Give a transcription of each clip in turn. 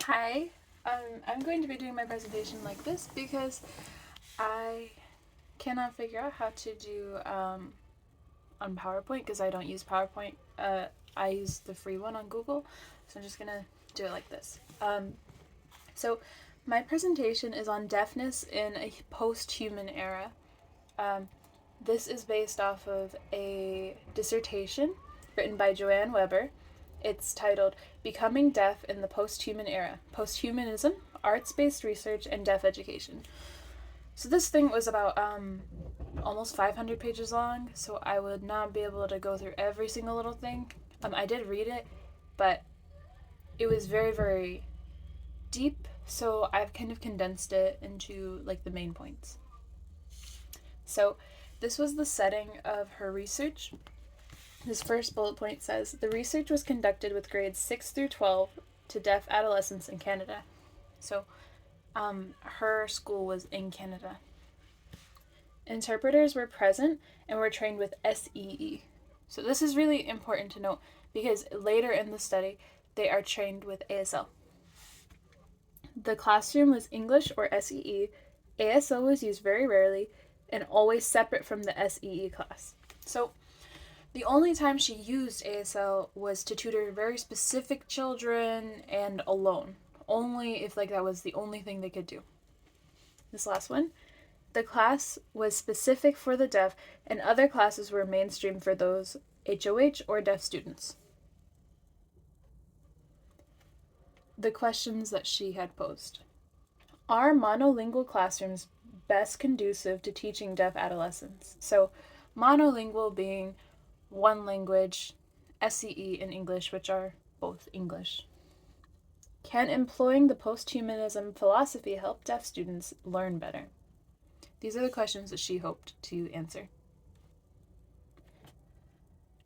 Hi, I'm going to be doing my presentation like this because I cannot figure out how to do on PowerPoint because I don't use PowerPoint. I use the free one on Google, so I'm just gonna do it like this. So my presentation is on deafness in a post-human era. Um, this is based off of a dissertation written by Joanne Weber. It's titled Becoming Deaf in the Post-Human Era, Posthumanism, Arts-Based Research, and Deaf Education. So this thing was about almost 500 pages long, so I would not be able to go through every single little thing. I did read it, but it was very, very deep, so I've kind of condensed it into like the main points. So this was the setting of her research. This first bullet point says the research was conducted with grades 6 through 12 to deaf adolescents in Canada. So her school was in Canada. Interpreters were present and were trained with SEE. So this is really important to note because later in the study they are trained with ASL. The classroom was English or SEE. ASL was used very rarely and always separate from the SEE class. So the only time she used ASL was to tutor very specific children and alone. Only if that was the only thing they could do. This last one. The class was specific for the deaf and other classes were mainstream for those HOH or deaf students. The questions that she had posed. Are monolingual classrooms best conducive to teaching deaf adolescents? So, monolingual being one language, SEE and English, which are both English. Can employing the posthumanism philosophy help deaf students learn better? These are the questions that she hoped to answer.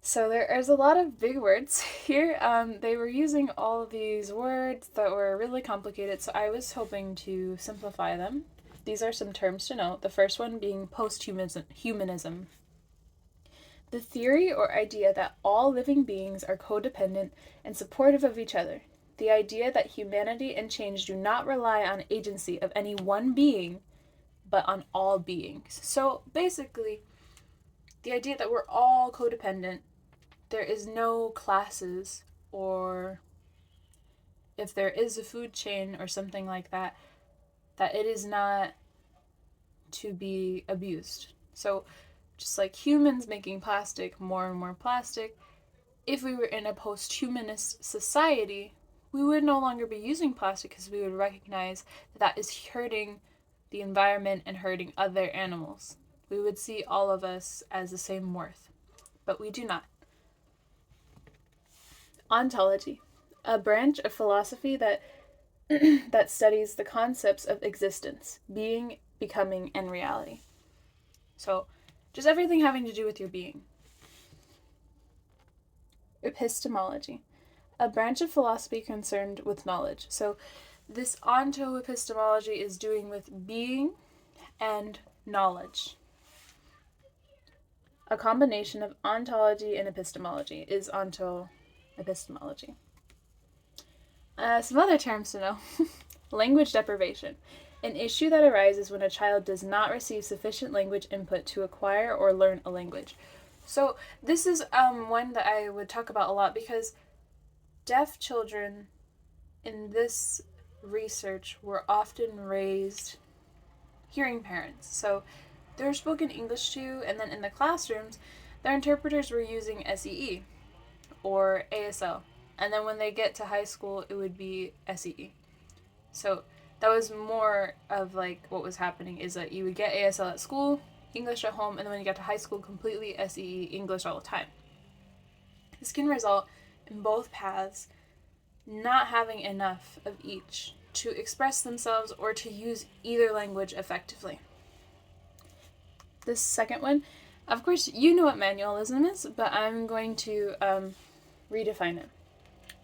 So there's a lot of big words here. They were using all of these words that were really complicated, so I was hoping to simplify them. These are some terms to know. The first one being posthumanism. The theory or idea that all living beings are codependent and supportive of each other. The idea that humanity and change do not rely on agency of any one being, but on all beings. So basically, the idea that we're all codependent, there is no classes, or if there is a food chain or something like that, that it is not to be abused. So just like humans making plastic, more and more plastic, if we were in a post-humanist society, we would no longer be using plastic because we would recognize that is hurting the environment and hurting other animals. We would see all of us as the same worth, but we do not. Ontology, a branch of philosophy that that studies the concepts of existence, being, becoming, and reality. So, just everything having to do with your being. Epistemology, a branch of philosophy concerned with knowledge. So, this onto-epistemology is doing with being and knowledge. A combination of ontology and epistemology is onto-epistemology. Some other terms to know. Language deprivation, an issue that arises when a child does not receive sufficient language input to acquire or learn a language. So this is one that I would talk about a lot because deaf children in this research were often raised hearing parents. So they're spoken English to, and then in the classrooms, their interpreters were using SEE or ASL. And then when they get to high school, it would be SEE. So that was more of what was happening is that you would get ASL at school, English at home, and then when you got to high school, completely SEE, English all the time. This can result in both paths not having enough of each to express themselves or to use either language effectively. This second one, of course, you know what manualism is, but I'm going to redefine it.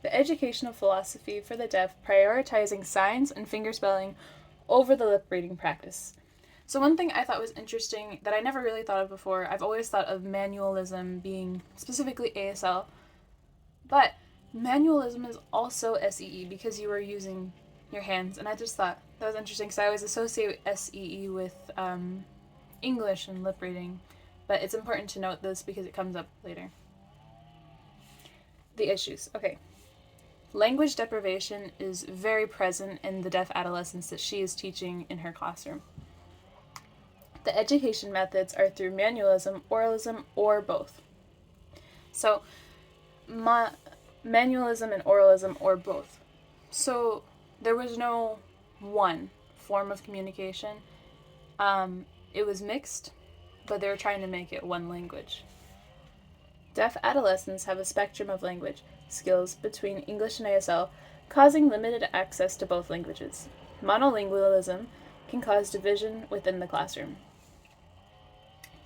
The educational philosophy for the deaf prioritizing signs and fingerspelling over the lip reading practice. So one thing I thought was interesting that I never really thought of before, I've always thought of manualism being specifically ASL, but Manualism is also SEE because you were using your hands, and I just thought that was interesting because I always associate SEE with English and lip reading, but it's important to note this because it comes up later. The issues. Okay. Language deprivation is very present in the deaf adolescents that she is teaching in her classroom. The education methods are through manualism, oralism, or both. So, manualism and oralism, or both. So, there was no one form of communication. It was mixed, but they were trying to make it one language. Deaf adolescents have a spectrum of language skills between English and ASL, causing limited access to both languages. Monolingualism can cause division within the classroom,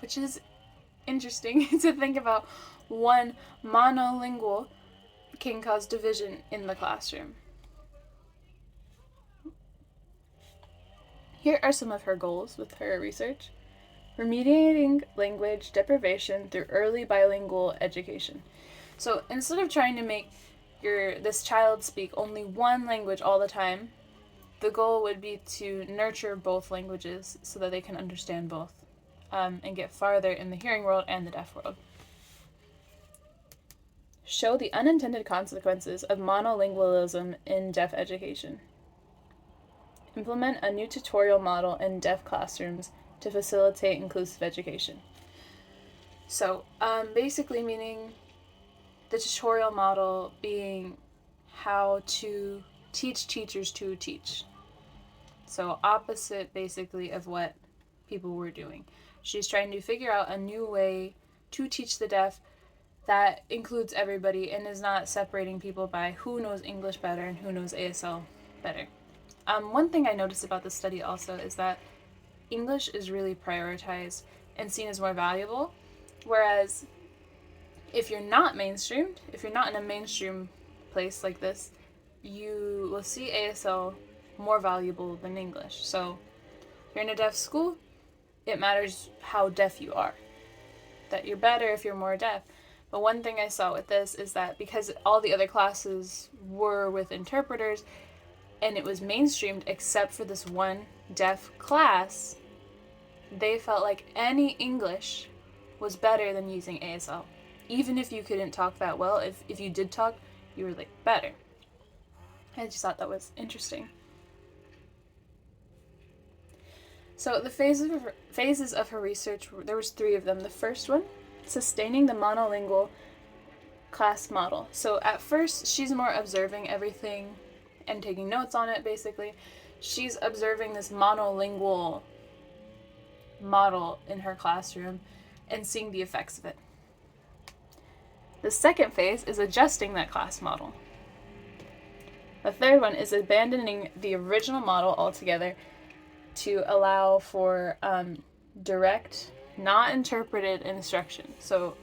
which is interesting to think about. One monolingual can cause division in the classroom. Here are some of her goals with her research. Remediating language deprivation through early bilingual education. So instead of trying to make this child speak only one language all the time, the goal would be to nurture both languages so that they can understand both and get farther in the hearing world and the deaf world. Show the unintended consequences of monolingualism in deaf education. Implement a new tutorial model in deaf classrooms to facilitate inclusive education. So, basically meaning the tutorial model being how to teach teachers to teach. So, opposite basically of what people were doing. She's trying to figure out a new way to teach the deaf that includes everybody and is not separating people by who knows English better and who knows ASL better. One thing I noticed about this study also is that English is really prioritized and seen as more valuable, whereas if you're not mainstreamed, if you're not in a mainstream place like this, you will see ASL more valuable than English. So if you're in a deaf school, it matters how deaf you are, that you're better if you're more deaf. But one thing I saw with this is that because all the other classes were with interpreters, and it was mainstreamed except for this one deaf class, they felt like any English was better than using ASL. Even if you couldn't talk that well, if you did talk, you were like better. I just thought that was interesting. So the phases of her research, there was 3 of them. The first one, sustaining the monolingual class model. So at first, she's more observing everything and taking notes on it, basically. She's observing this monolingual model in her classroom and seeing the effects of it. The second phase is adjusting that class model. The third one is abandoning the original model altogether to allow for direct, not interpreted instruction. So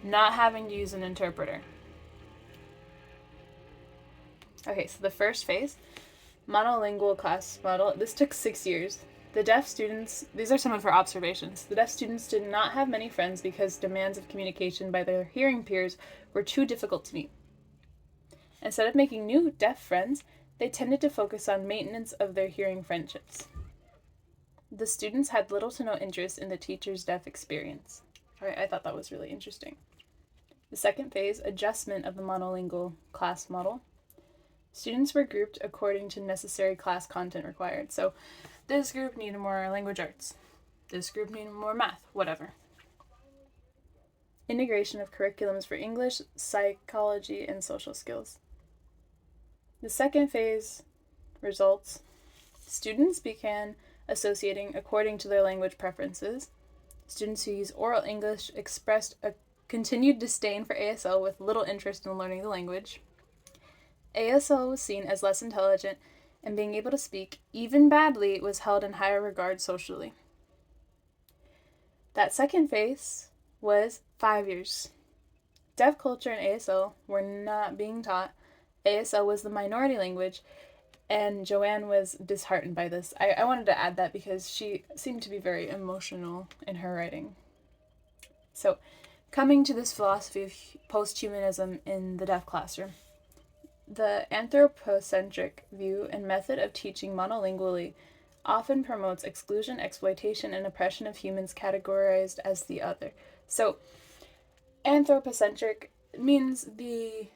not having to use an interpreter. Okay, so the first phase, monolingual class model, this took 6 years. The deaf students, these are some of her observations. The deaf students did not have many friends because demands of communication by their hearing peers were too difficult to meet. Instead of making new deaf friends, they tended to focus on maintenance of their hearing friendships. The students had little to no interest in the teacher's deaf experience. All right, I thought that was really interesting. The second phase, adjustment of the monolingual class model. Students were grouped according to necessary class content required. So this group needed more language arts. This group needed more math, whatever. Integration of curriculums for English, psychology, and social skills. The second phase results. Students began associating according to their language preferences. Students who use oral English expressed a continued disdain for ASL with little interest in learning the language. ASL was seen as less intelligent, and being able to speak, even badly, was held in higher regard socially. That second phase was 5 years. Deaf culture and ASL were not being taught. ASL was the minority language, and Joanne was disheartened by this. I wanted to add that because she seemed to be very emotional in her writing. So, coming to this philosophy of post-humanism in the deaf classroom. The anthropocentric view and method of teaching monolingually often promotes exclusion, exploitation, and oppression of humans categorized as the other. So, anthropocentric means the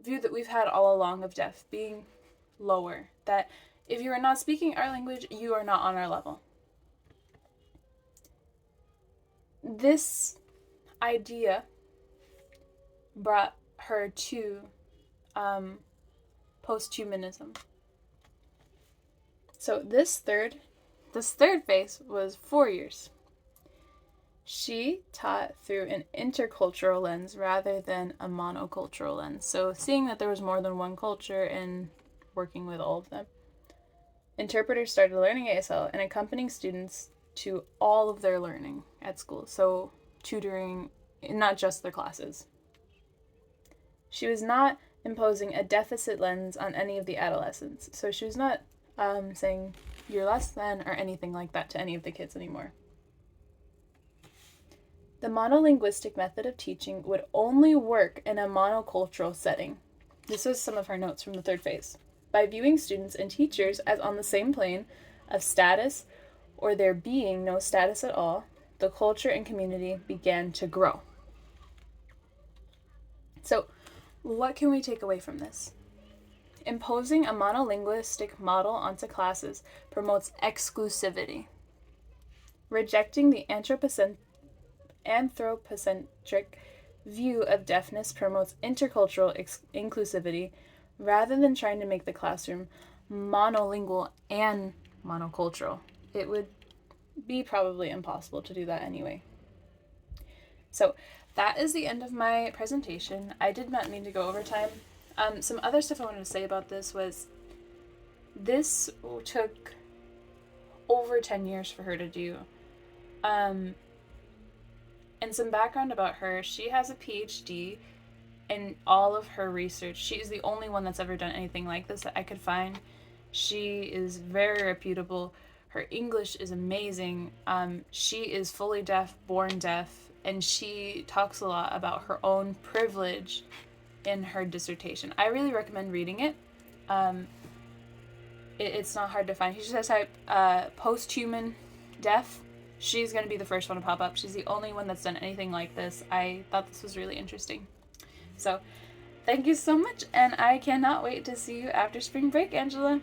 view that we've had all along of deaf being lower. That if you are not speaking our language, you are not on our level. This idea brought her to posthumanism. So this third phase was 4 years. She taught through an intercultural lens rather than a monocultural lens. So seeing that there was more than one culture and working with all of them. Interpreters started learning ASL and accompanying students to all of their learning at school. So tutoring, not just their classes. She was not imposing a deficit lens on any of the adolescents. So she was not saying you're less than or anything like that to any of the kids anymore. The monolinguistic method of teaching would only work in a monocultural setting. This was some of her notes from the third phase. By viewing students and teachers as on the same plane of status or there being no status at all, the culture and community began to grow. So, what can we take away from this? Imposing a monolinguistic model onto classes promotes exclusivity. Rejecting the anthropocentric view of deafness promotes intercultural inclusivity rather than trying to make the classroom monolingual and monocultural. It would be probably impossible to do that anyway. So that is the end of my presentation. I did not mean to go over time. Some other stuff I wanted to say about this was this took over 10 years for her to do. And some background about her, she has a PhD in all of her research. She is the only one that's ever done anything like this that I could find. She is very reputable. Her English is amazing. She is fully deaf, born deaf, and she talks a lot about her own privilege in her dissertation. I really recommend reading it. It's not hard to find. You just type post-human deaf. She's going to be the first one to pop up. She's the only one that's done anything like this. I thought this was really interesting. So, thank you so much, and I cannot wait to see you after spring break, Angela.